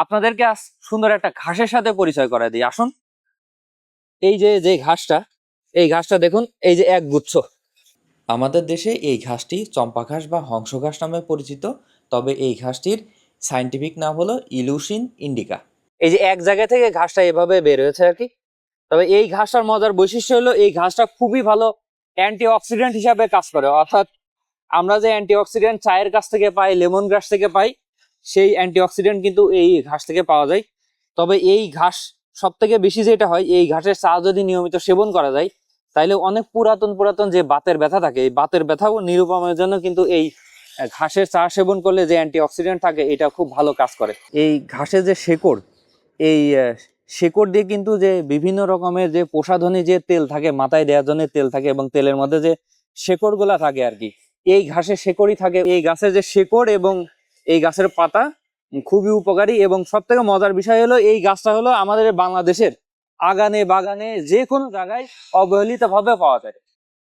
আপনাদেরকে আজ সুন্দর একটা ঘাসের সাথে পরিচয় করায় দিই, আসুন। এই যে ঘাসটা, এই ঘাসটা দেখুন, এই যে এক গুচ্ছ। আমাদের দেশে এই ঘাসটি চম্পা ঘাস বা হংস ঘাস নামে পরিচিত, তবে এই ঘাসটির সায়েন্টিফিক নাম হলো ইলিউসিন ইন্ডিকা। এই যে এক জায়গা থেকে ঘাসটা এভাবে বের হয়েছে আর কি। তবে এই ঘাসটার মজার বৈশিষ্ট্য হলো এই ঘাসটা খুবই ভালো অ্যান্টিঅক্সিডেন্ট হিসাবে কাজ করে, অর্থাৎ আমরা যে অ্যান্টিঅক্সিডেন্ট চায়ের কাছ থেকে পাই, লেমন গ্রাস থেকে পাই, সেই অ্যান্টিঅক্সিডেন্ট কিন্তু এই ঘাস থেকে পাওয়া যায়। তবে এই ঘাস সব থেকে বেশি যেটা হয়, এই ঘাসের চা যদি নিয়মিত সেবন করা যায়, তাইলে অনেক পুরাতন যে বাতের ব্যথা থাকে, এই বাতের ব্যথাও নিরূপণের জন্য কিন্তু এই ঘাসের চা সেবন করলে যে অ্যান্টিঅক্সিডেন্ট থাকে এটা খুব ভালো কাজ করে। এই ঘাসের যে শেকড়, এই শেকড় দিয়ে কিন্তু যে বিভিন্ন রকমের যে প্রসাধনী যে তেল থাকে, মাথায় দেওয়ার জন্য তেল থাকে, এবং তেলের মধ্যে যে শেকড় গুলা থাকে আর কি, এই ঘাসের শেকড়ই থাকে। এই গাছের যে শেকড় এবং এই গাছের পাতা খুবই উপকারী। এবং সব থেকে মজার বিষয় হলো এই গাছটা হলো আমাদের বাংলাদেশের আগানে বাগানে যে কোনো জায়গায় অবহেলিত ভাবে পাওয়া যায়।